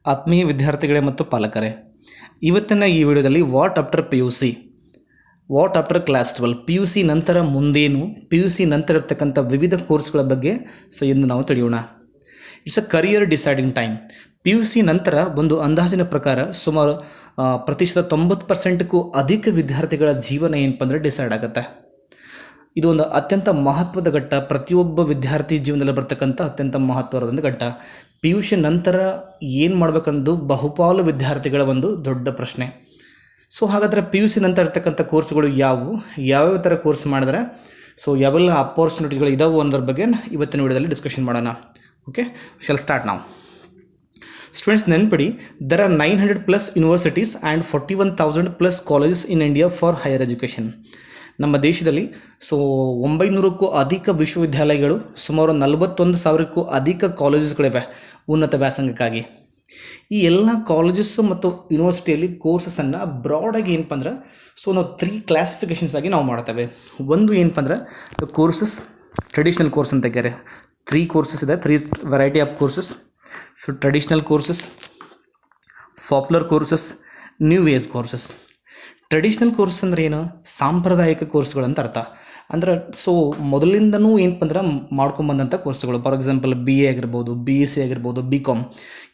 ಆತ್ಮೀಯ ವಿದ್ಯಾರ್ಥಿಗಳೇ ಮತ್ತು ಪಾಲಕರೇ, ಇವತ್ತಿನ ಈ ವಿಡಿಯೋದಲ್ಲಿ what after P U C, what after class 12, P U C ನಂತರ ಮುಂದೇನು, ಪಿ ಯು ಸಿ ನಂತರ ಇರ್ತಕ್ಕಂಥ ವಿವಿಧ ಕೋರ್ಸ್ಗಳ ಬಗ್ಗೆ ಎಂದು ನಾವು ತಿಳಿಯೋಣ. It's a career deciding time. P U C ನಂತರ ಒಂದು ಅಂದಾಜಿನ ಪ್ರಕಾರ ಸುಮಾರು ಪ್ರತಿಶತ 90%ಕ್ಕೂ ಅಧಿಕ ವಿದ್ಯಾರ್ಥಿಗಳ ಜೀವನ ಏನಪ್ಪ ಅಂದರೆ ಡಿಸೈಡ್ ಆಗುತ್ತೆ. ಇದು ಒಂದು ಅತ್ಯಂತ ಮಹತ್ವದ ಘಟ್ಟ, ಪ್ರತಿಯೊಬ್ಬ ವಿದ್ಯಾರ್ಥಿ ಜೀವನದಲ್ಲಿ ಬರ್ತಕ್ಕಂಥ ಅತ್ಯಂತ ಮಹತ್ವದ ಒಂದು ಘಟ್ಟ. ಪಿ ಯು ಸಿ ನಂತರ ಏನು ಮಾಡಬೇಕನ್ನೋದು ಬಹುಪಾಲು ವಿದ್ಯಾರ್ಥಿಗಳ ಒಂದು ದೊಡ್ಡ ಪ್ರಶ್ನೆ. ಸೊ ಹಾಗಾದರೆ ಪಿ ಯು ಸಿ ನಂತರ ಇರ್ತಕ್ಕಂಥ ಕೋರ್ಸ್ಗಳು ಯಾವುವು, ಯಾವ್ಯಾವ ಥರ ಕೋರ್ಸ್ ಮಾಡಿದ್ರೆ ಯಾವೆಲ್ಲ ಅಪಾರ್ಚುನಿಟಿಗಳು ಇದಾವೆ ಅನ್ನೋದ್ರ ಬಗ್ಗೆ ಇವತ್ತಿನ ವಿಡಿಯೋದಲ್ಲಿ ಡಿಸ್ಕಷನ್ ಮಾಡೋಣ. ಓಕೆ, ಶಾಲ್ ಸ್ಟಾರ್ಟ್ ನಾವು. ಸ್ಟೂಡೆಂಟ್ಸ್, ನೆನ್ಪಿಡಿ, there are 900+ universities and 41,000+ colleges in India for higher education. ನಮ್ಮ ದೇಶದಲ್ಲಿ 900ಕ್ಕೂ ಅಧಿಕ ವಿಶ್ವವಿದ್ಯಾಲಯಗಳು, ಸುಮಾರು 41,000ಕ್ಕೂ ಅಧಿಕ ಕಾಲೇಜಸ್ಗಳಿವೆ ಉನ್ನತ ವ್ಯಾಸಂಗಕ್ಕಾಗಿ. ಈ ಎಲ್ಲ ಕಾಲೇಜಸ್ಸು ಮತ್ತು ಯೂನಿವರ್ಸಿಟಿಯಲ್ಲಿ ಕೋರ್ಸಸನ್ನು ಬ್ರಾಡಾಗಿ ಏನಪ್ಪ ಅಂದ್ರೆ ನಾವು 3 ಕ್ಲಾಸಿಫಿಕೇಷನ್ಸ್ ಆಗಿ ನಾವು ಮಾಡ್ತೇವೆ. ಒಂದು ಏನಪ್ಪ ಅಂದ್ರೆ ಕೋರ್ಸಸ್, ಟ್ರೆಡಿಷ್ನಲ್ ಕೋರ್ಸ್ ಅಂತ ಹೇಳ್ತಾರೆ. 3 ಕೋರ್ಸಸ್ ಇದೆ, 3 variety of courses. Traditional courses, popular courses, new age courses. Traditional course ಅಂದರೆ ಏನು? ಸಾಂಪ್ರದಾಯಿಕ ಕೋರ್ಸ್ಗಳು ಅಂತ ಅರ್ಥ. ಅಂದ್ರೆ ಮೊದಲಿಂದನೂ ಏನಪ್ಪ ಅಂದ್ರೆ ಮಾಡ್ಕೊಂಬಂದಂಥ ಕೋರ್ಸ್ಗಳು. ಫಾರ್ ಎಕ್ಸಾಂಪಲ್ BA ಆಗಿರ್ಬೋದು, BSc ಆಗಿರ್ಬೋದು, BCom,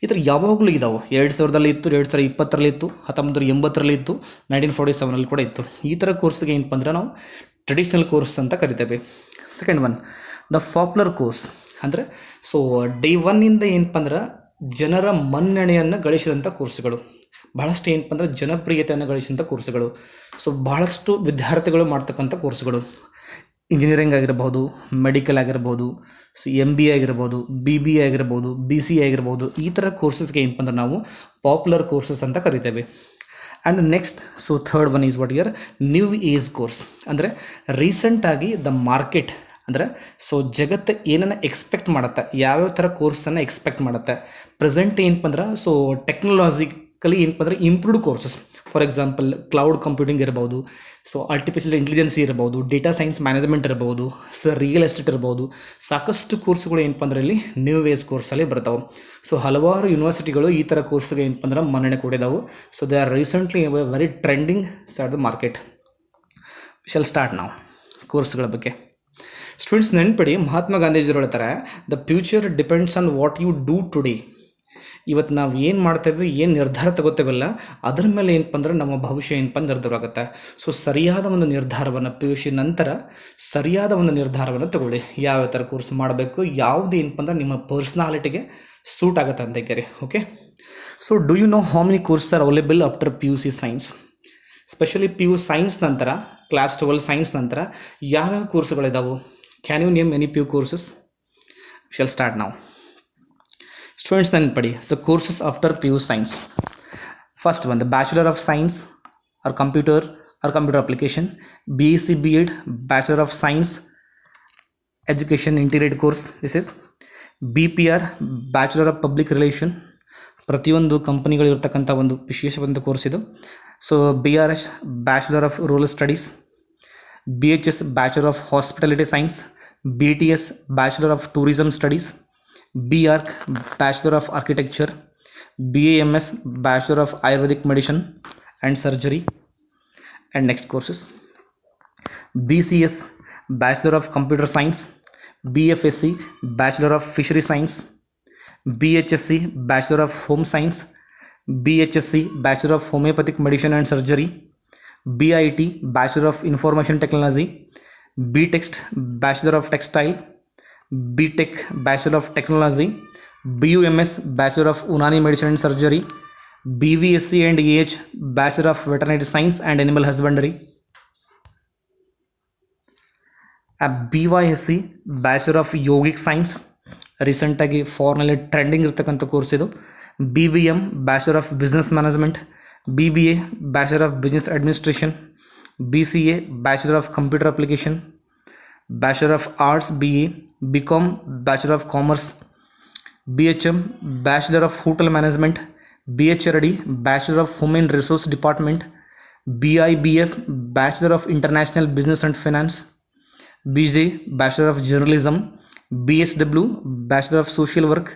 ಈ ಥರ ಯಾವಾಗಲೂ ಇದ್ದಾವೆ. 2000ರಲ್ಲಿ ಇತ್ತು, 2020ರಲ್ಲಿ ಇತ್ತು, 1980ರಲ್ಲಿ ಇತ್ತು, 1947ರಲ್ಲಿ ಕೂಡ ಇತ್ತು. ಈ ಥರ ಕೋರ್ಸ್ಗೆ ಏನಪ್ಪ ಅಂದ್ರೆ ನಾವು ಟ್ರೆಡಿಷ್ನಲ್ ಕೋರ್ಸ್ ಅಂತ ಕರಿತೇವೆ. Second one, the popular course. ಅಂದರೆ ಡೇ 1ಇಂದ ಏನಪ್ಪ ಅಂದ್ರೆ ಜನರ ಮನ್ನಣೆಯನ್ನು ಗಳಿಸಿದಂಥ ಕೋರ್ಸ್ಗಳು, ಬಹಳಷ್ಟು ಏನಪ್ಪ ಅಂದ್ರೆ ಜನಪ್ರಿಯತೆಯನ್ನು ಗಳಿಸಿದಂಥ ಕೋರ್ಸ್ಗಳು. ಬಹಳಷ್ಟು ವಿದ್ಯಾರ್ಥಿಗಳು ಮಾಡ್ತಕ್ಕಂಥ ಕೋರ್ಸ್ಗಳು. ಇಂಜಿನಿಯರಿಂಗ್ ಆಗಿರ್ಬೋದು, ಮೆಡಿಕಲ್ ಆಗಿರ್ಬೋದು, MBA ಆಗಿರ್ಬೋದು, BBA ಆಗಿರ್ಬೋದು, BCA ಆಗಿರ್ಬೋದು, ಈ ಥರ ಕೋರ್ಸಸ್ಗೆ ಏನಪ್ಪ ಅಂದ್ರೆ ನಾವು ಪಾಪ್ಯುಲರ್ ಕೋರ್ಸಸ್ ಅಂತ ಕರಿತೇವೆ. And next third one is what year new age course. ಅಂದರೆ ರೀಸೆಂಟಾಗಿ ದ ಮಾರ್ಕೆಟ್ ಅಂದರೆ ಜಗತ್ತು ಏನನ್ನು ಎಕ್ಸ್ಪೆಕ್ಟ್ ಮಾಡುತ್ತೆ, ಯಾವ್ಯಾವ ಥರ ಕೋರ್ಸನ್ನು ಎಕ್ಸ್ಪೆಕ್ಟ್ ಮಾಡುತ್ತೆ. ಪ್ರೆಸೆಂಟ್ ಏನಪ್ಪ ಅಂದ್ರೆ ಟೆಕ್ನಾಲಜಿಕಲಿ ಏನಪ್ಪ ಅಂದರೆ improved courses. For example cloud computing ಇರ್ಬೋದು, ಆರ್ಟಿಫಿಷಿಯಲ್ ಇಂಟೆಲಿಜೆನ್ಸಿ ಇರ್ಬೋದು, ಡೇಟಾ ಸೈನ್ಸ್ ಮ್ಯಾನೇಜ್ಮೆಂಟ್ ಇರ್ಬೋದು, ರಿಯಲ್ ಎಸ್ಟೇಟ್ ಇರ್ಬೋದು. ಸಾಕಷ್ಟು ಕೋರ್ಸ್ಗಳು ಏನಪ್ಪ ಅಂದ್ರೆ ಇಲ್ಲಿ ನ್ಯೂ ಏಜ್ ಕೋರ್ಸಲ್ಲಿ ಬರ್ತಾವೆ. ಹಲವಾರು ಯೂನಿವರ್ಸಿಟಿಗಳು ಈ ಥರ ಕೋರ್ಸ್ಗೆ ಏನಪ್ಪ ಅಂದ್ರೆ ಮನ್ನಣೆ ಕೊಡಿದಾವೆ. They are recently very trending start the market. Shall start ನಾವು ಕೋರ್ಸ್ಗಳ ಬಗ್ಗೆ. ಸ್ಟೂಡೆಂಟ್ಸ್, ನೆನ್ಪಿಡಿ, ಮಹಾತ್ಮ ಗಾಂಧೀಜಿಯವರು ಹೇಳ್ತಾರೆ, the future depends on what you do today. ಇವತ್ತು ನಾವು ಏನು ಮಾಡ್ತೇವೆ, ಏನು ನಿರ್ಧಾರ ತಗೋತೇವಲ್ಲ, ಅದ್ರ ಮೇಲೆ ಏನಪ್ಪ ಅಂದ್ರೆ ನಮ್ಮ ಭವಿಷ್ಯ ಏನಪ್ಪ ನಿರ್ಧಾರ ಆಗುತ್ತೆ. ಸರಿಯಾದ ಒಂದು ನಿರ್ಧಾರವನ್ನು ಪಿ ಯು ಸಿ ನಂತರ ಸರಿಯಾದ ಒಂದು ನಿರ್ಧಾರವನ್ನು ತಗೊಳ್ಳಿ. ಯಾವ ಥರ ಕೋರ್ಸ್ ಮಾಡಬೇಕು, ಯಾವುದು ಏನಪ್ಪ ಅಂದ್ರೆ ನಿಮ್ಮ ಪರ್ಸ್ನಾಲಿಟಿಗೆ ಸೂಟ್ ಆಗುತ್ತೆ ಅಂತ ಹೇಳ್ತಾರೆ. Okay, do you know how many course are available after P U C science? Specially P U science ನಂತರ, ಕ್ಲಾಸ್ 12 ಸೈನ್ಸ್ ನಂತರ ಯಾವ್ಯಾವ ಕೋರ್ಸ್ಗಳಿದಾವೆ? Can you name any PU courses? Shall start now. Students, ನೆನ್ಪಡಿ, the courses after PU Science. First one, the Bachelor of Science or Computer Application, BSc B.Ed, Bachelor of Science Education Integrated course. This is BPR, Bachelor of Public Relation. ಪ್ರತಿಯೊಂದು ಕಂಪನಿಗಳಿರ್ತಕ್ಕಂಥ ಒಂದು ವಿಶೇಷವಾದ course ಇದು. BRH, Bachelor of Rural Studies, BHS, Bachelor of Hospitality Science, BTS, Bachelor of Tourism Studies, BArch, Bachelor of Architecture, BAMS, Bachelor of Ayurvedic Medicine and Surgery. And next courses, BCS, Bachelor of Computer Science, BFSC, Bachelor of Fishery Science, BHSC, Bachelor of Home Science, BHSC, Bachelor of Homeopathic Medicine and Surgery, BIT, Bachelor of Information Technology, BText, Bachelor of Textile, BTech, Bachelor of Technology, BUMS, Bachelor of Unani Medicine and Surgery, BVSC and AH, Bachelor of Veterinary Science and Animal Husbandry, BYSC, Bachelor of Yogic Science, ರೀಸೆಂಟಾಗಿ ಫಾರ್ನಲ್ಲಿ trending ಇರ್ತಕ್ಕಂಥ course ಇದು. BBM, Bachelor of Business Management, BBA, Bachelor of Business Administration, BCA, Bachelor of Computer Application, Bachelor of Arts BA, BCom, Bachelor of Commerce, BHM, Bachelor of Hotel Management, BHRD, Bachelor of Human Resource Department, BIBF, Bachelor of International Business and Finance, BJ, Bachelor of Journalism, BSW, Bachelor of Social Work,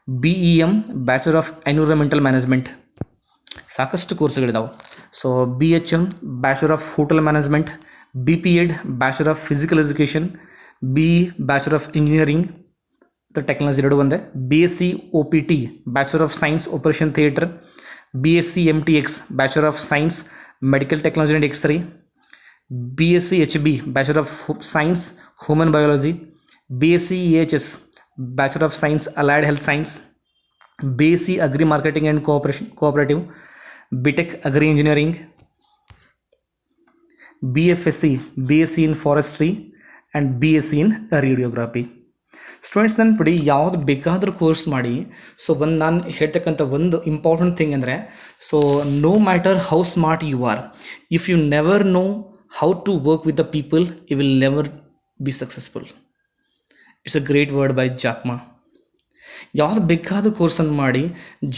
BEM bachelor of environmental management, ಸಾಕಷ್ಟು ಕೋರ್ಸ್ಗಳಿದಾವೆ. So BHM bachelor of hotel management, BPEd bachelor of physical education, bachelor of engineering technology ಎರಡು ಒಂದೇ, BSc OPT bachelor of science operation theatre, BSc MTX bachelor of science medical technology and X-ray, BSc HB bachelor of science human biology, BSc EHS bachelor of science allied health science, BSc agri marketing and cooperative, BTech agri engineering, BFSc BSc in forestry and BSc in radiography. Students ನೆನ್ಪಿಡಿ, ಯಾವ್ದು ಬೇಕಾದರೂ course ಮಾಡಿ. So ನಾನು ಹೇಳ್ತಕ್ಕಂಥ ಒಂದು important thing ಅಂದರೆ, so no matter how smart you are, if you never know how to work with the people, you will never be successful. It's a great word by Jack Ma. ಯಾವ್ದು ಬೇಕಾದ ಕೋರ್ಸನ್ನು ಮಾಡಿ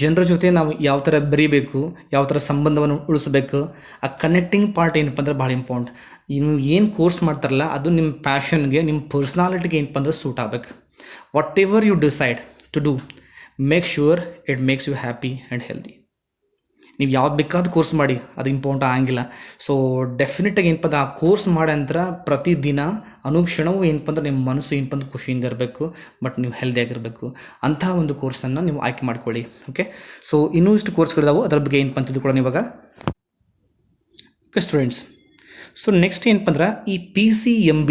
ಜನರ ಜೊತೆ ನಾವು ಯಾವ ಥರ ಬರೀಬೇಕು, ಯಾವ ಥರ ಸಂಬಂಧವನ್ನು ಉಳಿಸ್ಬೇಕು, ಆ ಕನೆಕ್ಟಿಂಗ್ ಪಾರ್ಟ್ ಏನಪ್ಪ ಅಂದ್ರೆ ಭಾಳ ಇಂಪಾರ್ಟೆಂಟ್. ನೀವು ಏನು ಕೋರ್ಸ್ ಮಾಡ್ತಾರಲ್ಲ ಅದು ನಿಮ್ಮ ಪ್ಯಾಷನ್ಗೆ, ನಿಮ್ಮ ಪರ್ಸ್ನಾಲಿಟಿಗೆ ಏನಪ್ಪ ಅಂದ್ರೆ ಸೂಟ್ ಆಗಬೇಕು. Whatever you decide to do, make sure it makes you happy and healthy. ನೀವು ಯಾವ್ದು ಬೇಕಾದ ಕೋರ್ಸ್ ಮಾಡಿ, ಅದು ಇಂಪಾರ್ಟೆಂಟ್ ಆಗಂಗಿಲ್ಲ. ಸೊ ಡೆಫಿನೆಟಾಗಿ ಏನಪ್ಪ ಅಂದ್ರೆ ಆ ಕೋರ್ಸ್ ಮಾಡೋ ನಂತರ ಪ್ರತಿದಿನ ಅನುಕ್ಷಣವೂ ಏನಪ್ಪ ಅಂದ್ರೆ ನಿಮ್ಮ ಮನಸ್ಸು ಏನಪ್ಪ ಅಂದ್ರೆ ಖುಷಿಯಿಂದ ಇರಬೇಕು, ಬಟ್ ನೀವು ಹೆಲ್ದಿಯಾಗಿರಬೇಕು. ಅಂಥ ಒಂದು ಕೋರ್ಸನ್ನು ನೀವು ಆಯ್ಕೆ ಮಾಡ್ಕೊಳ್ಳಿ. ಓಕೆ, ಸೊ ಇನ್ನೂ ಇಷ್ಟು ಕೋರ್ಸ್ಗಳಿದಾವೆ, ಅದರ ಬಗ್ಗೆ ಏನಪ್ಪ ಅಂತಿದ್ದು ಕೂಡ ಇವಾಗ. ಓಕೆ ಸ್ಟೂಡೆಂಟ್ಸ್, ಸೊ ನೆಕ್ಸ್ಟ್ ಏನಪ್ಪ ಅಂದ್ರೆ ಈ PCMB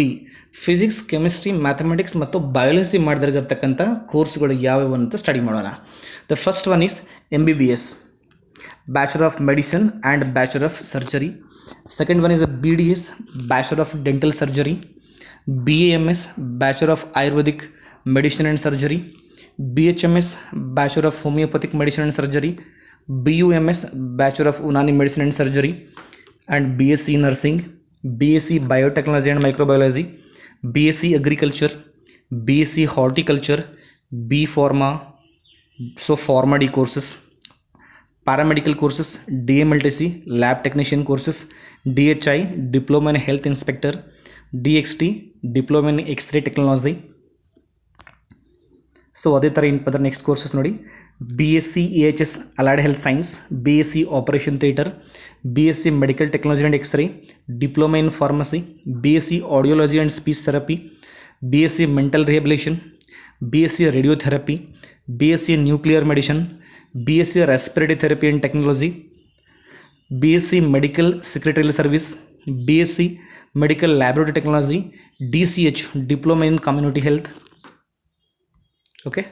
ಫಿಸಿಕ್ಸ್, ಕೆಮಿಸ್ಟ್ರಿ, ಮ್ಯಾಥಮೆಟಿಕ್ಸ್ ಮತ್ತು ಬಯಾಲಜಿ ಮಾಡಿದಿರ್ತಕ್ಕಂಥ ಕೋರ್ಸ್ಗಳು ಯಾವ್ಯಾವ ಅಂತ ಸ್ಟಡಿ ಮಾಡೋಣ. The first one is MBBS bachelor of medicine and bachelor of surgery. Second one is a BDS bachelor of dental surgery, BAMS bachelor of Ayurvedic medicine and surgery, BHMS bachelor of homeopathic medicine and surgery, BUMS bachelor of Unani medicine and surgery and BSc nursing, BSc biotechnology and microbiology, BSc agriculture, BSc horticulture, B Pharma, so Pharma D courses, paramedical courses, DMLTC lab technician courses, DHI diploma in health inspector, DXT diploma in X-ray technology. So ಅದೇ ಥರ ಏನಪ್ಪ ಅಂದ್ರೆ next courses ನೋಡಿ, BSc EHS allied health science, BSc operation theatre, BSc medical technology and X-ray, diploma in pharmacy, BSc audiology and speech therapy, BSc mental rehabilitation, BSc radiotherapy, BSc nuclear medicine, BSc respiratory therapy and technology, BSc medical secretarial service, BSc medical laboratory technology, DCH diploma in community health. Okay,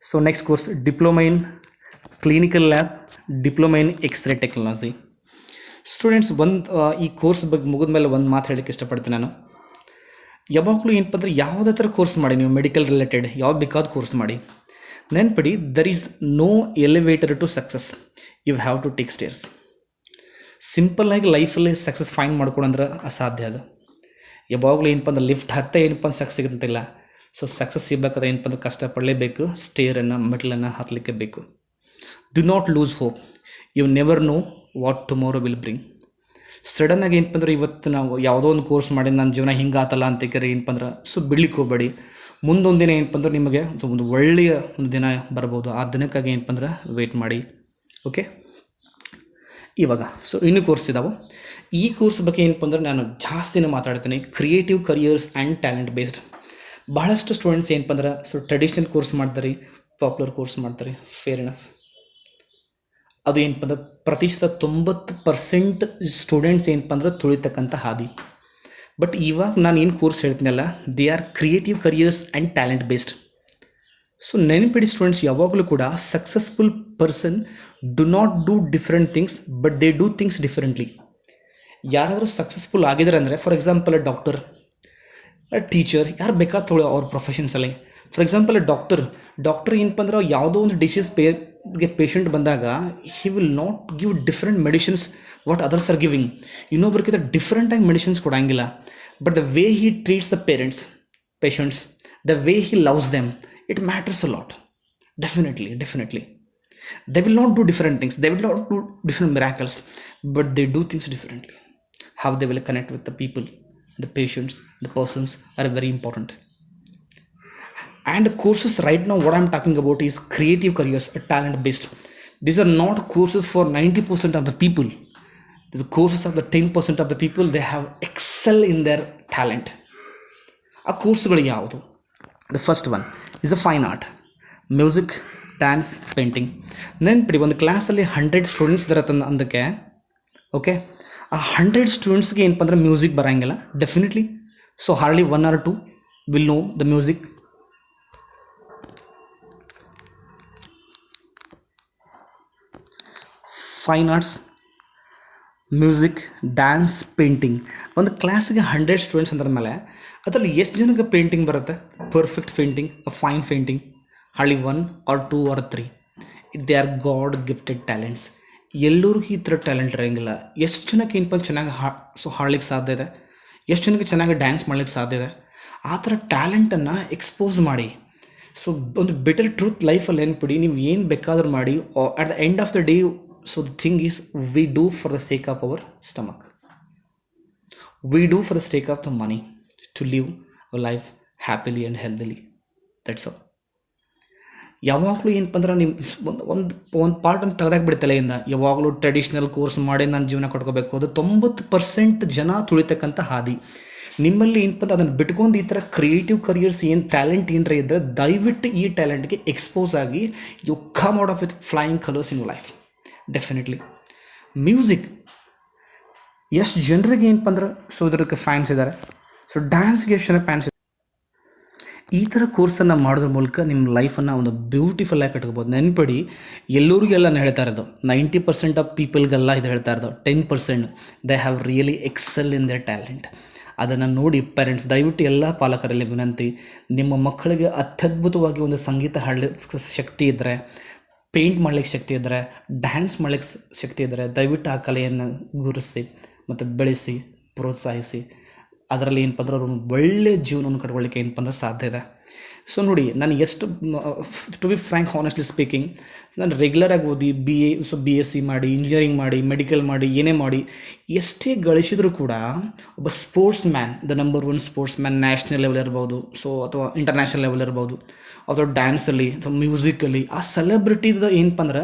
so next course diploma in clinical lab, diploma in X-ray technology. Students ಈ course ಬಗ್ಗೆ ಮುಗಿದ ಮೇಲೆ ಒಂದು ಮಾತು ಹೇಳೋಕ್ಕೆ ಇಷ್ಟಪಡ್ತೀನಿ ನಾನು. ಯಾವಾಗಲೂ ಏನಪ್ಪ ಅಂದರೆ ಯಾವುದೇ ಥರ ಕೋರ್ಸ್ ಮಾಡಿ, ನೀವು ಮೆಡಿಕಲ್ ರಿಲೇಟೆಡ್ ಯಾವ್ದು ಬೇಕಾದ ಕೋರ್ಸ್ ಮಾಡಿ, ನೆನ್ಪಿಡಿ there is no elevator to success, you have to take stairs. ಸಿಂಪಲ್ಲಾಗಿ ಲೈಫಲ್ಲಿ ಸಕ್ಸಸ್ ಫೈಂಡ್ ಮಾಡ್ಕೊಳಂದ್ರೆ ಅಸಾಧ್ಯ ಅದು. ಯಾವಾಗಲೂ ಏನಪ್ಪ ಅಂದ್ರೆ ಲಿಫ್ಟ್ ಹತ್ತೆ ಏನಪ್ಪ ಅಂದ್ರೆ ಸಕ್ಸಸ್ ಸಿಗುತ್ತಿಲ್ಲ. ಸೊ ಸಕ್ಸಸ್ ಸಿಗಬೇಕಾದ್ರೆ ಏನಪ್ಪ ಅಂದ್ರೆ ಕಷ್ಟಪಡಲೇಬೇಕು, ಸ್ಟೇರನ್ನು ಮೆಟ್ಲನ್ನು ಹತ್ತಲಿಕ್ಕೆ ಬೇಕು. Do not lose hope, you never know what tomorrow will bring. ಸಡನ್ನಾಗಿ ಏನಪ್ಪ ಅಂದ್ರೆ ಇವತ್ತು ನಾವು ಯಾವುದೋ ಒಂದು ಕೋರ್ಸ್ ಮಾಡಿ ನನ್ನ ಜೀವನ ಹಿಂಗಾತಲ್ಲ ಅಂತ ಕೇಳಿ ಏನಪ್ಪ ಅಂದ್ರೆ ಸೊ ಬಿಡ್ಲಿಕ್ಕೆ ಹೋಗಬೇಡಿ. ಮುಂದೊಂದು ದಿನ ಏನಪ್ಪ ಅಂದ್ರೆ ನಿಮಗೆ ಒಂದು ಒಳ್ಳೆಯ ಒಂದು ದಿನ ಬರ್ಬೋದು, ಆ ದಿನಕ್ಕಾಗಿ ಏನಪ್ಪ ಅಂದ್ರೆ ವೆಯ್ಟ್ ಮಾಡಿ. ಓಕೆ, ಇವಾಗ ಸೊ ಇನ್ನೂ ಕೋರ್ಸ್ ಇದಾವೆ. ಈ ಕೋರ್ಸ್ ಬಗ್ಗೆ ಏನಪ್ಪ ಅಂದ್ರೆ ನಾನು ಜಾಸ್ತಿನೇ ಮಾತಾಡ್ತೀನಿ, creative careers and talent based. ಭಾಳಷ್ಟು ಸ್ಟೂಡೆಂಟ್ಸ್ ಏನಪ್ಪ ಅಂದ್ರೆ ಸೊ ಟ್ರೆಡಿಷ್ನಲ್ ಕೋರ್ಸ್ ಮಾಡ್ತಾರೆ, ಪಾಪ್ಯುಲರ್ ಕೋರ್ಸ್ ಮಾಡ್ತಾರೆ, ಫೇರ್ ಎನಫ್. ಅದು ಏನಪ್ಪ ಅಂದ್ರೆ ಪ್ರತಿಶತ 90% ಸ್ಟೂಡೆಂಟ್ಸ್ ಏನಪ್ಪ ಅಂದ್ರೆ ತುಳಿತಕ್ಕಂಥ ಹಾದಿ. ಬಟ್ ಇವಾಗ ನಾನು ಏನು ಕೋರ್ಸ್ ಹೇಳ್ತೀನಲ್ಲ, they are creative careers and talent based. So ನೆನಪಿಡಿ ಸ್ಟೂಡೆಂಟ್ಸ್, ಯಾವಾಗಲೂ ಕೂಡ successful person do not do different things, but they do things differently. ಯಾರಾದರೂ ಸಕ್ಸಸ್ಫುಲ್ ಆಗಿದ್ದಾರೆ ಅಂದರೆ, ಫಾರ್ ಎಕ್ಸಾಂಪಲ್ ಡಾಕ್ಟರ್, ಟೀಚರ್, ಯಾರು ಬೇಕಾದ ತೊಗೊಳ್ಳಿ ಅವ್ರ ಪ್ರೊಫೆಷನ್ಸಲ್ಲಿ. ಫಾರ್ ಎಕ್ಸಾಂಪಲ್ ಡಾಕ್ಟರ್ ಏನಪ್ಪ ಅಂದ್ರೆ ಯಾವುದೋ ಒಂದು ಡಿಸೀಸ್ ಪೇಷಂಟ್ ಬಂದಾಗ he will not give different medicines what others are giving. ಇನ್ನೊಬ್ಬರಿಗಿಂತ ಡಿಫ್ರೆಂಟಾಗಿ ಮೆಡಿಸಿನ್ಸ್ ಕೊಡೋಂಗಿಲ್ಲ. But the way he treats the patients, the way he loves them, it matters a lot. Definitely they will not do different things, they will not do different miracles, but they do things differently. How they will connect with the people, the patients, the persons are very important. And the courses right now, what I'm talking about is creative careers, talent based. These are not courses for 90% of the people. The courses of the 10% of the people, they have excel in their talent. ಆ ಕೋರ್ಸ್ಗಳು ಯಾವುದು? The first one is the fine art, music, dance, painting. ನೆನ್ಪಿಡಿ, ಒಂದು ಕ್ಲಾಸಲ್ಲಿ 100 students ಇದ್ದಾರೆ ಅಂದಕ್ಕೆ, okay, ಆ 100 ಸ್ಟೂಡೆಂಟ್ಸ್ಗೆ ಏನಪ್ಪ ಅಂದರೆ ಮ್ಯೂಸಿಕ್ ಬರೋಂಗಿಲ್ಲ definitely. So hardly 1 or 2 will know the music. Fine arts, music, dance, painting. ಒಂದು ಕ್ಲಾಸಿಗೆ 100 ಸ್ಟೂಡೆಂಟ್ಸ್ ಅಂದ್ರ ಮೇಲೆ ಅದರಲ್ಲಿ ಎಷ್ಟು ಜನಕ್ಕೆ ಪೇಂಟಿಂಗ್ ಬರುತ್ತೆ? Perfect painting, fine painting, hardly 1 or 2 or 3. They are god gifted talents. ಎಲ್ಲರಿಗೂ ಈ ಥರ ಟ್ಯಾಲೆಂಟ್ ಇರೋಂಗಿಲ್ಲ. ಎಷ್ಟು ಜನಕ್ಕೆ ಏನಪ್ಪ ಚೆನ್ನಾಗಿ ಹಾಡ್ಲಿಕ್ಕೆ ಸಾಧ್ಯ ಇದೆ, ಎಷ್ಟು ಜನಕ್ಕೆ ಚೆನ್ನಾಗಿ ಡ್ಯಾನ್ಸ್ ಮಾಡ್ಲಿಕ್ಕೆ ಸಾಧ್ಯ ಇದೆ. ಆ ಥರ ಟ್ಯಾಲೆಂಟನ್ನು ಎಕ್ಸ್ಪೋಸ್ ಮಾಡಿ. ಸೊ ಒಂದು ಬೆಟರ್ ಟ್ರೂತ್ ಲೈಫಲ್ಲಿ ನೆನ್ಪಿಡಿ, ನೀವು ಏನು ಬೇಕಾದ್ರೂ ಮಾಡಿ, at the end of the day, so the thing is, we do for the sake of our stomach, we do for the sake of the money, to live our life happily and healthily. That's all. ಯಾವಾಗಲೂ ಏನಪ್ಪ ಅಂದ್ರೆ ನಿಮ್ಮ ಒಂದು ಪಾರ್ಟನ್ನು ತೆಗೆದಾಕ್ಬಿಡ್ತಲೆಯಿಂದ ಯಾವಾಗಲೂ traditional course ಮಾಡಿ ನಾನು ಜೀವನ ಕಟ್ಕೋಬೇಕು, ಅದು 90% ಜನ ತುಳಿತಕ್ಕಂಥ ಹಾದಿ. ನಿಮ್ಮಲ್ಲಿ ಏನಪ್ಪ ಅಂದ್ರೆ ಅದನ್ನು ಬಿಟ್ಕೊಂಡು ಈ ಥರ ಕ್ರಿಯೇಟಿವ್ ಕರಿಯರ್ಸ್ ಏನು ಟ್ಯಾಲೆಂಟ್ ಏನರ ಇದ್ದರೆ ದಯವಿಟ್ಟು ಈ ಟ್ಯಾಲೆಂಟ್ಗೆ ಎಕ್ಸ್ಪೋಸ್ ಆಗಿ you come out of with flying colours in life. Definitely. Music ಎಷ್ಟು ಜನರಿಗೆ ಏನಪ್ಪ ಅಂದ್ರೆ ಸೊ ಇದಕ್ಕೆ ಫ್ಯಾನ್ಸ್ ಇದ್ದಾರೆ. ಸೊ ಡ್ಯಾನ್ಸ್ಗೆ ಎಷ್ಟು ಜನ ಫ್ಯಾನ್ಸ್ ಇದ್ದಾರೆ. ಈ ಥರ ಕೋರ್ಸನ್ನು ಮಾಡೋದ್ರ ಮೂಲಕ ನಿಮ್ಮ ಲೈಫನ್ನು ಒಂದು ಬ್ಯೂಟಿಫುಲ್ಲಾಗಿ ಕಟ್ಕೋಬೋದು. ನೆನ್ಪಡಿ, ಎಲ್ಲರಿಗೆಲ್ಲ ನಾನು ಹೇಳ್ತಾ ಇರೋದು 90% ಆಫ್ ಪೀಪಲ್ಗೆಲ್ಲ ಇದು ಹೇಳ್ತಾ ಇರೋದು 10% they have really excel in their talent. ಅದನ್ನು ನೋಡಿ ಪೇರೆಂಟ್ಸ್ ದಯವಿಟ್ಟು ಎಲ್ಲ ಪಾಲಕರಲ್ಲಿ ವಿನಂತಿ, ನಿಮ್ಮ ಮಕ್ಕಳಿಗೆ ಅತ್ಯದ್ಭುತವಾಗಿ ಒಂದು ಸಂಗೀತ ಹಾಡಲಿಕ್ಕೆ ಶಕ್ತಿ ಇದ್ದರೆ, ಪೇಂಟ್ ಮಾಡ್ಲಿಕ್ಕೆ ಶಕ್ತಿ ಇದ್ದರೆ, ಡ್ಯಾನ್ಸ್ ಮಾಡ್ಲಿಕ್ಕೆ ಶಕ್ತಿ ಇದ್ದರೆ ದಯವಿಟ್ಟು ಆ ಕಲೆಯನ್ನು ಗುರುತಿಸಿ ಮತ್ತು ಬೆಳೆಸಿ ಪ್ರೋತ್ಸಾಹಿಸಿ. ಅದರಲ್ಲಿ ಏನಪ್ಪ ಅಂದ್ರೆ ಅವರು ಒಳ್ಳೆಯ ಜೀವನವನ್ನು ಕಟ್ಕೊಳ್ಳಿಕ್ಕೆ ಏನಪ್ಪ ಅಂದ್ರೆ ಸಾಧ್ಯ ಇದೆ. ಸೊ ನೋಡಿ, ನಾನು ಎಷ್ಟು to be frank honestly speaking, ನಾನು ರೆಗ್ಯುಲರಾಗಿ ಓದಿ BSc ಮಾಡಿ, ಇಂಜಿನಿಯರಿಂಗ್ ಮಾಡಿ, ಮೆಡಿಕಲ್ ಮಾಡಿ, ಏನೇ ಮಾಡಿ ಎಷ್ಟೇ ಗಳಿಸಿದರೂ ಕೂಡ ಒಬ್ಬ sports man, the number 1 sports man, national level ಇರ್ಬೋದು, ಸೊ ಅಥವಾ ಇಂಟರ್ನ್ಯಾಷನಲ್ ಲೆವೆಲ್ ಇರ್ಬೋದು, ಅಥವಾ ಡ್ಯಾನ್ಸಲ್ಲಿ ಅಥವಾ ಮ್ಯೂಸಿಕಲ್ಲಿ ಆ ಸೆಲೆಬ್ರಿಟಿದ ಏನಪ್ಪ ಅಂದ್ರೆ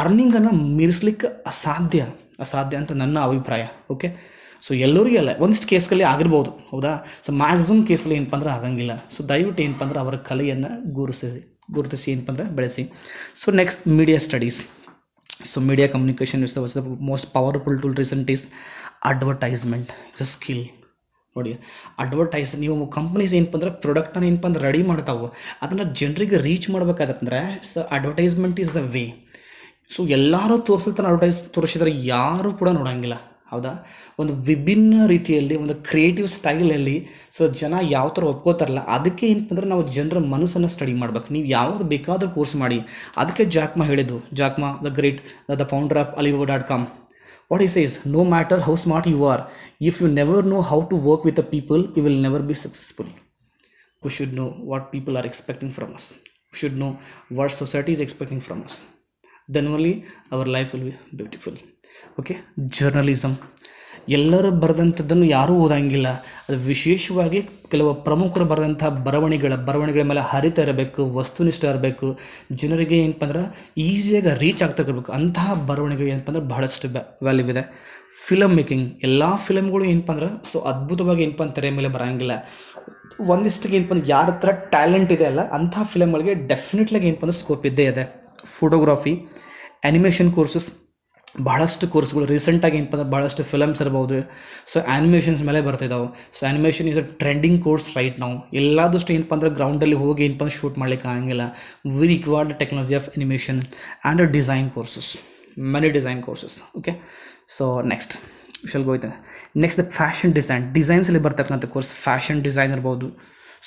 ಅರ್ನಿಂಗನ್ನು ಮೀರಿಸ್ಲಿಕ್ಕೆ ಅಸಾಧ್ಯ ಅಂತ ನನ್ನ ಅಭಿಪ್ರಾಯ. ಓಕೆ, ಸೊ ಎಲ್ಲರಿಗೂ ಅಲ್ಲ, ಒಂದಿಷ್ಟು ಕೇಸ್ಗಳಲ್ಲಿ ಆಗಿರ್ಬೋದು, ಹೌದಾ. ಸೊ ಮ್ಯಾಕ್ಸಿಮಮ್ ಕೇಸಲ್ಲಿ ಏನಪ್ಪ ಅಂದ್ರೆ ಆಗಂಗಿಲ್ಲ. ಸೊ ದಯವಿಟ್ಟು ಏನಪ್ಪ ಅಂದ್ರೆ ಅವರ ಕಲೆಯನ್ನು ಗುರುತಿಸಿ ಏನಪ್ಪ ಅಂದ್ರೆ ಬೆಳೆಸಿ. So next, media studies. So media communication is the most powerful tool recent is advertisement is a skill. ನೋಡಿ, ನೀವು ಕಂಪ್ನೀಸ್ ಏನಪ್ಪ ಅಂದ್ರೆ ಪ್ರಾಡಕ್ಟನ್ನು ಏನಪ್ಪ ಅಂದ್ರೆ ರೆಡಿ ಮಾಡ್ತಾವೆ, ಅದನ್ನು ಜನರಿಗೆ ರೀಚ್ ಮಾಡಬೇಕಾಗತ್ತಂದ್ರೆ so advertisement is the way. So ಎಲ್ಲರೂ ತೋರಿಸಿದ್ರೆ ತೋರಿಸಿದ್ರೆ ಯಾರೂ ಕೂಡ ನೋಡೋಂಗಿಲ್ಲ, ಹೌದಾ. ಒಂದು ವಿಭಿನ್ನ ರೀತಿಯಲ್ಲಿ, ಒಂದು ಕ್ರಿಯೇಟಿವ್ ಸ್ಟೈಲಲ್ಲಿ ಸೊ ಜನ ಯಾವ ಥರ ಒಪ್ಕೋತಾರಲ್ಲ, ಅದಕ್ಕೆ ಏನಪ್ಪ ಅಂದ್ರೆ ನಾವು ಜನರ ಮನಸ್ಸನ್ನು ಸ್ಟಡಿ ಮಾಡ್ಬೇಕು. ನೀವು ಯಾವ್ದು ಬೇಕಾದರೂ ಕೋರ್ಸ್ ಮಾಡಿ. ಅದಕ್ಕೆ ಜಾಕ್ಮಾ ಹೇಳಿದ್ದು, Jack Ma the great, the founder of Alibaba.com. What he says, no matter how smart you are, if you never know how to work with the people, you will never be successful. We should know what people are expecting from us. We should know what society is expecting from us. Then only our life will be beautiful. Okay, journalism. ಎಲ್ಲರೂ ಬರೆದಂಥದ್ದನ್ನು ಯಾರೂ ಓದಂಗಿಲ್ಲ. ಅದು ವಿಶೇಷವಾಗಿ ಕೆಲವು ಪ್ರಮುಖರು ಬರೆದಂಥ ಬರವಣಿಗೆಗಳ ಮೇಲೆ ಹರಿತ ಇರಬೇಕು, ವಸ್ತುನಿಷ್ಠ ಇರಬೇಕು, ಜನರಿಗೆ ಏನಪ್ಪ ಅಂದ್ರೆ ಈಸಿಯಾಗಿ ರೀಚ್ ಆಗ್ತಾ ಇರಬೇಕು. ಅಂತಹ ಬರವಣಿಗೆ ಏನಪ್ಪ ಅಂದ್ರೆ ಬಹಳಷ್ಟು ವ್ಯಾಲ್ಯೂ ಇದೆ. ಫಿಲಮ್ ಮೇಕಿಂಗ್, ಎಲ್ಲ ಫಿಲಮ್ಗಳು ಏನಪ್ಪ ಅಂದ್ರೆ ಸೊ ಅದ್ಭುತವಾಗಿ ಏನಪ್ಪ ಅಂತ ತೆರೆ ಮೇಲೆ ಬರೋಂಗಿಲ್ಲ. ಒಂದಿಷ್ಟಿಗೆ ಏನಪ್ಪ ಅಂದ್ರೆ ಯಾರ ಹತ್ರ ಟ್ಯಾಲೆಂಟ್ ಇದೆ ಅಲ್ಲ ಅಂತಹ ಫಿಲಮ್ಗಳಿಗೆ ಡೆಫಿನೆಟ್ಲಾಗಿ ಏನಪ್ಪ ಅಂದ್ರೆ ಸ್ಕೋಪ್ ಇದ್ದೇ ಇದೆ. ಫೋಟೋಗ್ರಾಫಿ, ಆ್ಯನಿಮೇಷನ್ ಕೋರ್ಸಸ್, ಭಾಳಷ್ಟು ಕೋರ್ಸ್ಗಳು ರೀಸೆಂಟಾಗಿ ಏನಪ್ಪ ಅಂದ್ರೆ ಭಾಳಷ್ಟು ಫಿಲಮ್ಸ್ ಇರ್ಬೋದು. ಸೊ ಆ್ಯನಿಮೇಷನ್ಸ್ ಮೇಲೆ ಬರ್ತಿದ್ದಾವೆ. So animation is a trending course right ನಾವು. ಎಲ್ಲದಷ್ಟು ಏನಪ್ಪ ಅಂದ್ರೆ ಗ್ರೌಂಡಲ್ಲಿ ಹೋಗಿ ಏನಪ್ಪ ಅಂದ್ರೆ ಶೂಟ್ ಮಾಡ್ಲಿಕ್ಕೆ ಆಗಂಗಿಲ್ಲ. We required technology of animation and design courses, many design courses. Okay, so next will go with next the fashion ಡಿಸೈನ್ಸಲ್ಲಿ ಬರ್ತಕ್ಕಂಥ ಕೋರ್ಸ್. ಫ್ಯಾಷನ್ ಡಿಸೈನ್ ಇರ್ಬೋದು,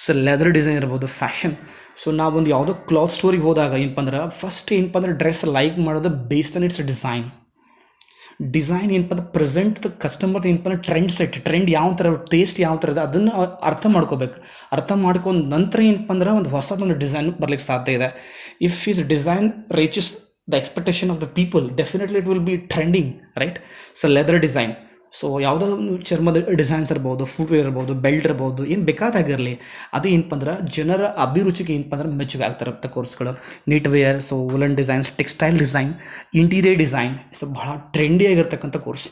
ಸೊ ಲೆದರ್ ಡಿಸೈನ್ ಇರ್ಬೋದು, ಫ್ಯಾಷನ್. ಸೊ ನಾವೊಂದು ಯಾವುದೋ ಕ್ಲಾತ್ ಸ್ಟೋರಿಗೆ ಹೋದಾಗ ಏನಪ್ಪ ಅಂದ್ರೆ ಫಸ್ಟ್ ಏನಪ್ಪ ಅಂದ್ರೆ ಡ್ರೆಸ್ ಲೈಕ್ ಮಾಡೋದು ಬೇಸ್ಡ್ ಆನ್ ಇಟ್ಸ್ ಡಿಸೈನ್ ಏನಪ್ಪ ಅಂದ್ರೆ ಪ್ರೆಸೆಂಟ್ ಕಸ್ಟಮರ್ ಏನಪ್ಪ ಅಂದ್ರೆ ಟ್ರೆಂಡ್ ಯಾವ ಥರ, ಟೇಸ್ಟ್ ಯಾವ ಥರ ಇದೆ ಅದನ್ನು ಅರ್ಥ ಮಾಡ್ಕೋಬೇಕು. ಅರ್ಥ ಮಾಡ್ಕೊಂಡು ನಂತರ ಏನಪ್ಪ ಅಂದ್ರೆ ಒಂದು ಹೊಸದೊಂದು ಡಿಸೈನ್ ಬರ್ಲಿಕ್ಕೆ ಸಾಧ್ಯ ಇದೆ. If is design reaches the expectation of the people, definitely it will be trending, right. So leather design, so ಯಾವುದೋ ಒಂದು ಚರ್ಮದ ಡಿಸೈನ್ಸ್ ಇರ್ಬೋದು, ಫುಟ್ವೇರ್ ಇರ್ಬೋದು, ಬೆಲ್ಟ್ ಇರ್ಬೋದು, ಏನು ಬೇಕಾದಾಗಿರಲಿ, ಅದು ಏನಪ್ಪ ಅಂದ್ರೆ ಜನರ ಅಭಿರುಚಿಗೆ ಏನಪ್ಪ ಅಂದ್ರೆ ಮೆಚ್ಚುಗೆ ಆಗ್ತಿರುತ್ತೆ ಕೋರ್ಸ್ಗಳು. Knitwear, so woollen designs, textile design, interior design, so ಭಾಳ ಟ್ರೆಂಡಿ ಆಗಿರ್ತಕ್ಕಂಥ ಕೋರ್ಸ್.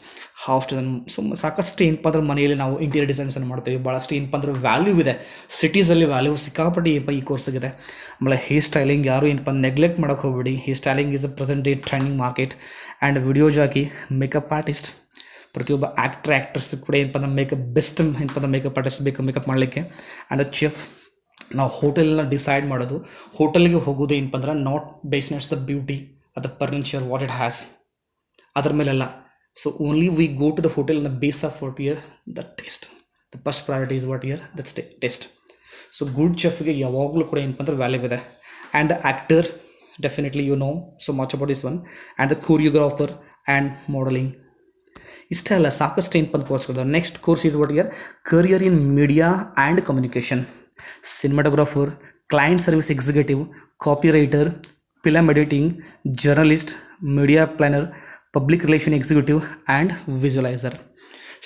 ಸೊ ಸಾಕಷ್ಟು ಏನಪ್ಪ ಅಂದ್ರೆ ಮನೆಯಲ್ಲಿ ನಾವು ಇಂಟೀರಿಯರ್ ಡಿಸೈನ್ಸನ್ನು ಮಾಡ್ತೀವಿ. ಭಾಳಷ್ಟು ಏನಪ್ಪ ಅಂದ್ರೆ ವ್ಯಾಲ್ಯೂ ಇದೆ, ಸಿಟೀಸಲ್ಲಿ ವ್ಯಾಲ್ಯೂ ಸಿಕ್ಕಾಪಟ್ಟಿ ಏನಪ್ಪ ಈ ಕೋರ್ಸಿಗಿದೆ. ಆಮೇಲೆ ಹೇರ್ ಸ್ಟೈಲಿಂಗ್ ಯಾರು ಏನಪ್ಪ ನೆಗ್ಲೆಕ್ಟ್ ಮಾಡೋಕೆ ಹೋಗ್ಬೇಡಿ. Hair styling is a present day trending market. And video jockey, makeup artist, ಪ್ರತಿಯೊಬ್ಬ ಆ್ಯಕ್ಟರ್ಸ್ ಕೂಡ ಏನಪ್ಪ ಅಂದ್ರೆ ಬೆಸ್ಟ್ ಏನಪ್ಪ ಅಂದ್ರೆ ಮೇಕಪ್ ಆರ್ಟಿಸ್ಟ್ ಬೇಕು ಮೇಕಪ್ ಮಾಡಲಿಕ್ಕೆ. And a chef. ನಾವು ಹೋಟೆಲ್ನ ಡಿಸೈಡ್ ಮಾಡೋದು, ಹೋಟೆಲ್ಗೆ ಹೋಗೋದು ಏನಪ್ಪ ಅಂದ್ರೆ ನಾಟ್ ಬೇಸ್ಡ್ ದ ಬ್ಯೂಟಿ ಅದು ಫರ್ನಿಚರ್ ವಾಟ್ ಇಟ್ ಹ್ಯಾಸ್, ಅದ್ರ ಮೇಲೆಲ್ಲ. So only we go to the hotel in the base of what ear the taste. The first priority is what are that's taste. So good ಚೆಫ್ಗೆ ಯಾವಾಗಲೂ ಕೂಡ ಏನಪ್ಪ ಅಂದ್ರೆ value ಇದೆ. And the actor, definitely you know so much about this one. And the choreographer and modelling. ಇಷ್ಟೇ ಅಲ್ಲ, ಸಾಕಷ್ಟು ಏನಪ್ಪ ಕೋರ್ಸ್ಗಳು. Next course is what are career in media and communication, cinematographer, client service executive, copy writer, film editing, journalist, media planner, public relation executive and visualiser.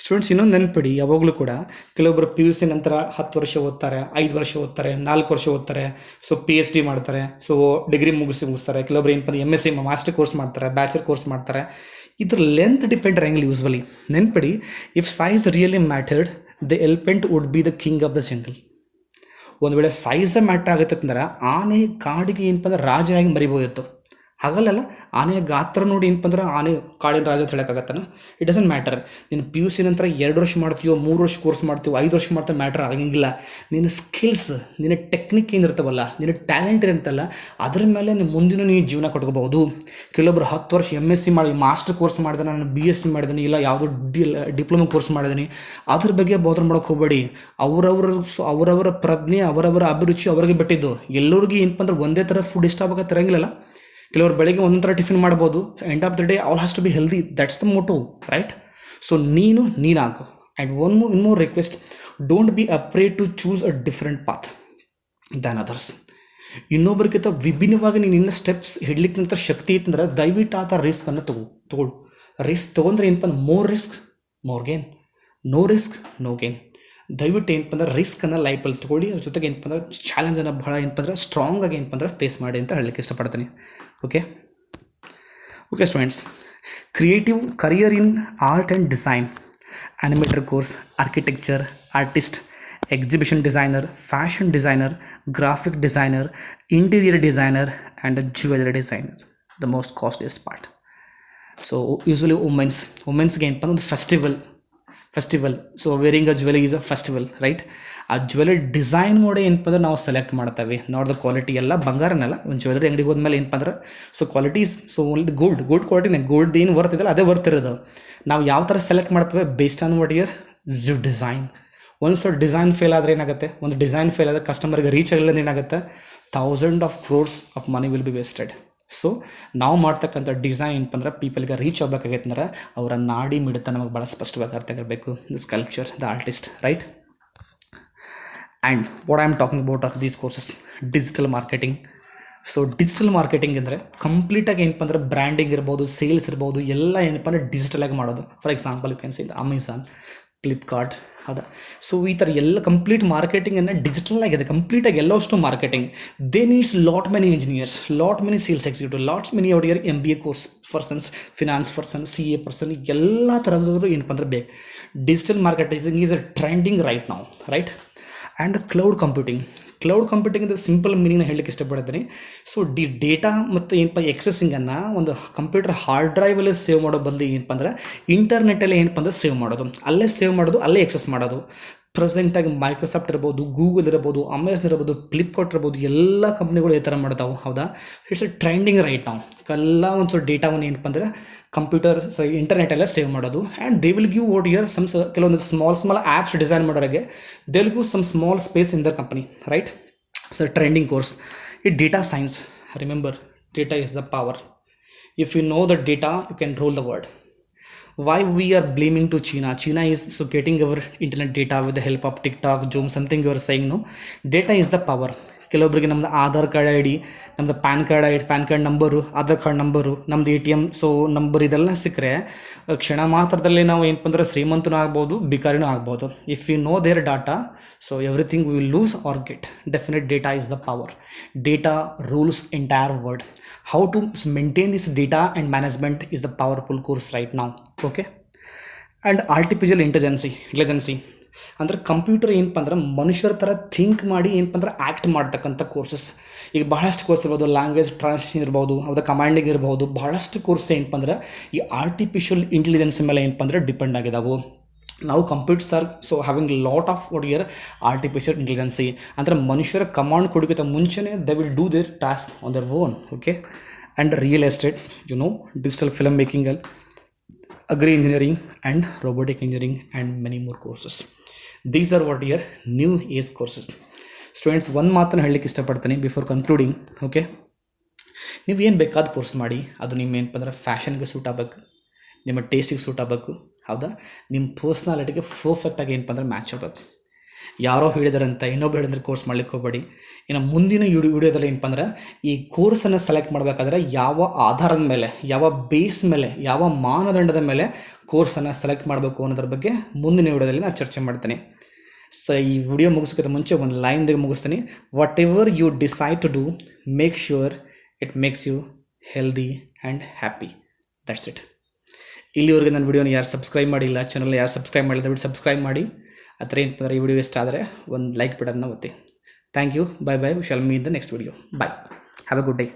Students ಇನ್ನೊಂದು ನೆನಪಿಡಿ, ಯಾವಾಗಲೂ ಕೂಡ ಕೆಲವೊಬ್ಬರು PUC ನಂತರ 10 ವರ್ಷ ಓದ್ತಾರೆ, 5 ವರ್ಷ ಓದ್ತಾರೆ, 4 ವರ್ಷ ಓದ್ತಾರೆ, ಸೊ PhD ಮಾಡ್ತಾರೆ, ಸೊ ಡಿಗ್ರಿ ಮುಗಿಸ್ತಾರೆ. ಕೆಲವೊಬ್ರು ಏನಪ್ಪ MSc ಮಾಸ್ಟರ್ ಕೋರ್ಸ್ ಮಾಡ್ತಾರೆ, ಬ್ಯಾಚಲರ್ ಕೋರ್ಸ್ ಮಾಡ್ತಾರೆ. ಇದ್ರ ಲೆಂತ್ ಡಿಪೆಂಡ್ ಆಗಂಗಿಲ್ಲ ಯೂಸ್ವಲಿ. ನೆನಪಿಡಿ, if size really mattered the elephant would be the king of the jungle. ಒಂದು ವೇಳೆ ಸೈಜೇ ಮ್ಯಾಟರ್ ಆಗುತ್ತೆ ಅಂದ್ರೆ ಆನೆ ಕಾಡಿಗೆ ಏನಪ್ಪ ಅಂದ್ರೆ ರಾಜ ಆಗಿ ಮರಿಬೋದಿತ್ತು. ಹಾಗಲ್ಲ, ಆನೆಯ ಗಾತ್ರ ನೋಡಿ ಏನಪ್ಪ ಅಂದ್ರೆ ಆನೆ ಕಾಡಿನ ರಾಜ ಅಂತ ಹೇಳೋಕ್ಕಾಗತ್ತಾನ? It doesn't matter. ನೀನು PUC ನಂತರ 2 ವರ್ಷ ಮಾಡ್ತೀವೋ, 3 ವರ್ಷ ಕೋರ್ಸ್ ಮಾಡ್ತೀವೋ, 5 ವರ್ಷ ಮಾಡ್ತೀವಿ, ಮ್ಯಾಟರ್ ಆಗಂಗಿಲ್ಲ. ನಿನ್ನ ಸ್ಕಿಲ್ಸ್, ನಿನ್ನ ಟೆಕ್ನಿಕ್ ಏನಿರ್ತವಲ್ಲ, ನಿನ್ನ ಟ್ಯಾಲೆಂಟ್ ಇರುತ್ತಲ್ಲ, ಅದ್ರ ಮೇಲೆ ನೀನು ಮುಂದಿನ ನೀನು ಜೀವನ ಕೊಟ್ಕೋಬಹುದು. ಕೆಲವೊಬ್ರು 10 ವರ್ಷ MSc ಮಾಡಿ ಮಾಸ್ಟರ್ ಕೋರ್ಸ್ ಮಾಡಿದಾನೆ, ನಾನು BSc ಮಾಡಿದ್ದೀನಿ, ಇಲ್ಲ ಯಾವುದೋ ಡಿಪ್ಲೊಮಾ ಕೋರ್ಸ್ ಮಾಡಿದ್ದೀನಿ, ಅದ್ರ ಬಗ್ಗೆ ಬೋಧನೆ ಮಾಡೋಕೆ ಹೋಗಬೇಡಿ. ಅವರವರ ಪ್ರಜ್ಞೆ, ಅವರವರ ಅಭಿರುಚಿ ಅವ್ರಿಗೆ ಬಿಟ್ಟಿದ್ದು. ಎಲ್ಲರಿಗೂ ಏನಪ್ಪ ಅಂದ್ರೆ ಒಂದೇ ಥರ ಫುಡ್ ಇಷ್ಟ ಆಗಕ್ಕೆ ಇರಂಗಿಲ್ಲಲ್ಲ. ಕೆಲವರು ಬೆಳಗ್ಗೆ ಒಂದೊಂದು ಥರ ಟಿಫಿನ್ ಮಾಡ್ಬೋದು. End of the day all has to be healthy. That's the motto, right? So ನೀನಾಗು. And one more request, don't be afraid to choose a different path than others. ಇನ್ನೊಬ್ಬರಿಗಿಂತ ವಿಭಿನ್ನವಾಗಿ ನೀನು ಇನ್ನು ಸ್ಟೆಪ್ಸ್ ಹಿಡ್ಲಿಕ್ಕೆ ನಂತರ ಶಕ್ತಿ ಇತ್ತಂದ್ರೆ ದಯವಿಟ್ಟು ಆ ಥರ ರಿಸ್ಕನ್ನು ತಗೊಳ್ಳು. ರಿಸ್ಕ್ ತೊಗೊಂಡ್ರೆ ಏನಪ್ಪ ಅಂದ್ರೆ more risk more gain, no risk no gain. ದಯವಿಟ್ಟು ಏನಪ್ಪ ಅಂದ್ರೆ ರಿಸ್ಕನ್ನು ಲೈಫಲ್ಲಿ ತೊಗೊಳ್ಳಿ. ಅದ್ರ ಜೊತೆಗೆ ಏನಪ್ಪ ಅಂದ್ರೆ ಚಾಲೆಂಜನ್ನು ಭಾಳ ಏನಪ್ಪ ಅಂದ್ರೆ ಸ್ಟ್ರಾಂಗ್ ಆಗಿ ಏನಪ್ಪ ಅಂದ್ರೆ ಫೇಸ್ ಮಾಡಿ ಅಂತ ಹೇಳಲಿಕ್ಕೆ ಇಷ್ಟಪಡ್ತೀನಿ. Okay students, creative career in art and design, animator course, architecture, artist, exhibition designer, fashion designer, graphic designer, interior designer and jewellery designer. The most costliest part. So usually ವುಮೆನ್ಸ್ಗೆ ಏನಪ್ಪ ಅಂದ್ರೆ ಒಂದು festival. So wearing a jewellery is a festival, right? ಆ jewellery design ನೋಡಿ ಏನಪ್ಪ ಅಂದ್ರೆ ನಾವು select ಮಾಡ್ತೇವೆ. ನಾಟ್ ದ ಕ್ವಾಲಿಟಿ, ಎಲ್ಲ ಬಂಗಾರನಲ್ಲ. ಒಂದು ಜ್ಯುವೆಲರಿ ಅಂಗಡಿಗೆ ಹೋದ್ಮೇಲೆ ಏನಪ್ಪ ಅಂದ್ರೆ so qualities, so only gold ಕ್ವಾಲಿಟಿನೇ. ಗೋಲ್ಡ್ ಏನು ವರ್ತ್ ಇದೆಯಲ್ಲ ಅದೇ ವರ್ತ್ ಇರೋದು. ನಾವು ಯಾವ ಥರ ಸೆಲೆಕ್ಟ್ ಮಾಡ್ತೇವೆ based on what are design. ಒಂದು ಡಿಸೈನ್ ಫೇಲ್ ಆದರೆ ಏನಾಗುತ್ತೆ? ಒಂದು ಡಿಸೈನ್ ಫೇಲ್ ಆದರೆ ಕಸ್ಟಮರ್ಗೆ ರೀಚ್ ಆಗಲಿಲ್ಲ ಏನಾಗುತ್ತೆ? 1000 crores of money will be wasted. So ನಾವು ಮಾಡ್ತಕ್ಕಂಥ ಡಿಸೈನ್ ಏನಪ್ಪ ಅಂದ್ರೆ ಪೀಪಲ್ಗೆ ರೀಚ್ ಆಗಬೇಕಾಗೈತೆ ಅಂದ್ರೆ ಅವರ ನಾಡಿ ಮಿಡಿತ ನಮಗೆ ಭಾಳ ಸ್ಪಷ್ಟವಾಗಿ ಅರ್ಥ ಆಗಿರಬೇಕು. The sculpture, the artist, right? And what I am talking about are these courses, digital marketing. So digital marketing ಅಂದರೆ ಕಂಪ್ಲೀಟಾಗಿ ಏನಪ್ಪ ಅಂದ್ರೆ ಬ್ರ್ಯಾಂಡಿಂಗ್ ಇರ್ಬೋದು, ಸೇಲ್ಸ್ ಇರ್ಬೋದು, ಎಲ್ಲ ಏನಪ್ಪ ಅಂದ್ರೆ ಡಿಜಿಟಲಾಗಿ ಮಾಡೋದು. For example you can say Amazon, Flipkart, ಹೌದಾ? ಸೊ ಈ ಥರ ಎಲ್ಲ ಕಂಪ್ಲೀಟ್ ಮಾರ್ಕೆಟಿಂಗನ್ನು ಡಿಜಿಟಲ್ ಆಗಿದೆ. ಕಂಪ್ಲೀಟಾಗಿ ಎಲ್ಲವಷ್ಟು marketing. They needs lot many engineers, lot many sales executive, lots many ಅವ್ರ MBA course persons, finance person, CA person, ಎಲ್ಲ ಥರದವರು ಏನಪ್ಪ ಅಂದ್ರೆ ಬೇಕು. Digital marketing is a trending right ನಾವು, ರೈಟ್? ಆ್ಯಂಡ್ ಕ್ಲೌಡ್ ಕಂಪ್ಯೂಟಿಂಗ್ ಅಂದರೆ ಸಿಂಪಲ್ ಮೀನಿಂಗ್ನ ಹೇಳಲಿಕ್ಕೆ ಇಷ್ಟಪಡ್ತೀನಿ. ಸೊ ಡೇಟಾ ಮತ್ತು ಏನಪ್ಪ ಎಕ್ಸೆಸಿಂಗನ್ನು ಒಂದು ಕಂಪ್ಯೂಟರ್ ಹಾರ್ಡ್ ಡ್ರೈವಲ್ಲಿ ಸೇವ್ ಮಾಡೋ ಬದಲು ಏನಪ್ಪ ಅಂದ್ರೆ ಇಂಟರ್ನೆಟ್ಟಲ್ಲಿ ಏನಪ್ಪ ಅಂದ್ರೆ ಸೇವ್ ಮಾಡೋದು, ಅಲ್ಲೇ ಎಕ್ಸೆಸ್ ಮಾಡೋದು. ಪ್ರೆಸೆಂಟಾಗಿ ಮೈಕ್ರೋಸಾಫ್ಟ್ ಇರ್ಬೋದು, ಗೂಗಲ್ ಇರ್ಬೋದು, ಅಮೆಝಾನ್ ಇರ್ಬೋದು, ಫ್ಲಿಪ್ಕಾರ್ಟ್ ಇರ್ಬೋದು, ಎಲ್ಲ ಕಂಪ್ನಿಗಳು ಈ ಥರ ಮಾಡ್ತಾವೆ, ಹೌದಾ? ಇಟ್ಸ್ ಅ ಟ್ರೆಂಡಿಂಗ್ ರೈಟ್ ನಾವು. ಎಲ್ಲ ಒಂದು ಸ್ವಲ್ಪ ಡೇಟಾವನ್ನು ಏನಪ್ಪ ಅಂದ್ರೆ ಕಂಪ್ಯೂಟರ್ ಇಂಟರ್ನೆಟಲ್ಲೇ ಸೇವ್ ಮಾಡೋದು. And they will give what are ಕೆಲವೊಂದು ಸ್ಮಾಲ್ ಆ್ಯಪ್ಸ್ ಡಿಸೈನ್ ಮಾಡೋರಿಗೆ they will give some small space in their company, right? So trending course ಈ data science. Remember, data is the power. If you know the data you can rule the world. Why we are blaming to China? China is so getting our internet data with the help of TikTok, Zoom, something you are saying, no? Data is the power. ಕೆಲವೊಬ್ಬರಿಗೆ ನಮ್ಮದು Aadhaar card I D, ನಮ್ಮದು PAN card number, Aadhaar card number, ನಮ್ಮದು ATM number ಇದೆಲ್ಲ ಸಿಕ್ಕರೆ ಕ್ಷಣ ಮಾತ್ರದಲ್ಲಿ ನಾವು ಏನಪ್ಪ ಅಂದ್ರೆ ಶ್ರೀಮಂತನೂ ಆಗ್ಬೋದು, ಭಿಕಾರಿನೂ ಆಗ್ಬೋದು. If you know their data, so everything we will lose or get. Definite data is the power. Data rules entire world. How to maintain this data and management is the powerful course right now. Okay. And artificial intelligence ಅಂದರೆ computer ಏನಪ್ಪ ಅಂದ್ರೆ ಮನುಷ್ಯರ ಥರ think ಮಾಡಿ ಏನಪ್ಪ ಅಂದ್ರೆ act ಮಾಡ್ತಕ್ಕಂಥ courses. ಈಗ ಬಹಳಷ್ಟು ಕೋರ್ಸ್ ಇರ್ಬೋದು, ಲ್ಯಾಂಗ್ವೇಜ್ ಟ್ರಾನ್ಸ್ಲೇಷನ್ ಇರ್ಬೋದು, ಅವ್ರ ಕಮಾಂಡಿಂಗ್ ಇರ್ಬೋದು, ಬಹಳಷ್ಟು ಕೋರ್ಸ್ ಏನಪ್ಪ ಅಂದ್ರೆ ಈ ಆರ್ಟಿಫಿಷಿಯಲ್ ಇಂಟೆಲಿಜೆನ್ಸ್ ಮೇಲೆ ಏನಪ್ಪ ಅಂದ್ರೆ ಡಿಪೆಂಡ್ ಆಗಿದಾವೆ. ನಾವು computers are so having lot of artificial intelligence ಅಂದರೆ ಮನುಷ್ಯರ ಕಮಾಂಡ್ ಕೊಡೋಕ್ಕಿಂತ ಮುಂಚೆನೇ they will do their task on their own. Okay. And real estate, digital film making, agri engineering and robotic engineering and many more courses. These are what your new age courses. Students, ಒಂದು ಮಾತನ್ನು ಹೇಳಲಿಕ್ಕೆ ಇಷ್ಟಪಡ್ತೀನಿ before concluding. Okay, ನೀವು ಏನು ಬೇಕಾದ course ಮಾಡಿ, ಅದು ನಿಮ್ಮ ಏನಪ್ಪ ಅಂದ್ರೆ ಫ್ಯಾಷನ್ಗೆ ಸೂಟ್ ಆಗಬೇಕು, ನಿಮ್ಮ ಟೇಸ್ಟಿಗೆ ಸೂಟ್ ಆಗಬೇಕು, ಹೌದಾ, ನಿಮ್ಮ ಪರ್ಸ್ನಾಲಿಟಿಗೆ ಪರ್ಫೆಕ್ಟಾಗಿ ಏನಪ್ಪ ಅಂದ್ರೆ ಮ್ಯಾಚ್ ಆಗಬೇಕು. ಯಾರೋ ಹೇಳಿದಾರಂತ ಇನ್ನೊಬ್ರು ಹೇಳಿದ್ರೆ ಕೋರ್ಸ್ ಮಾಡ್ಲಿಕ್ಕೆ ಹೋಗಬೇಡಿ. ಇನ್ನು ಮುಂದಿನ ವಿಡಿಯೋದಲ್ಲಿ ಏನಪ್ಪ ಅಂದ್ರೆ ಈ ಕೋರ್ಸನ್ನು ಸೆಲೆಕ್ಟ್ ಮಾಡಬೇಕಾದ್ರೆ ಯಾವ ಆಧಾರದ ಮೇಲೆ, ಯಾವ ಬೇಸ್ ಮೇಲೆ, ಯಾವ ಮಾನದಂಡದ ಮೇಲೆ ಕೋರ್ಸನ್ನು ಸೆಲೆಕ್ಟ್ ಮಾಡಬೇಕು ಅನ್ನೋದ್ರ ಬಗ್ಗೆ ಮುಂದಿನ ವಿಡಿಯೋದಲ್ಲಿ ನಾನು ಚರ್ಚೆ ಮಾಡ್ತೀನಿ. ಸೊ ಈ ವಿಡಿಯೋ ಮುಗಿಸೋಕ್ಕಿಂತ ಮುಂಚೆ ಒಂದು ಲೈನ್ದಾಗೆ ಮುಗಿಸ್ತೀನಿ. Whatever you decide to do, make sure it makes you healthy and happy. That's it. ಇಲ್ಲಿವರೆಗೆ ನನ್ನ ವಿಡಿಯೋನ ಯಾರು ಸಬ್ಸ್ಕ್ರೈಬ್ ಮಾಡಿಲ್ಲ, ಚಾನಲ್ ಯಾರು ಸಬ್ಸ್ಕ್ರೈಬ್ ಮಾಡಿಲ್ಲ, ದಯವಿಟ್ಟು ಸಬ್ಸ್ಕ್ರೈಬ್ ಮಾಡಿ. ಆ ಥರ ಏನಪ್ಪ ಅಂದ್ರೆ ಈ ವಿಡಿಯೋ ಇಷ್ಟ ಆದರೆ ಒಂದು ಲೈಕ್ ಬಟನ್ನ ಒತ್ತಿ. Thank you. Bye. We shall meet the next video. Bye. Have a good day.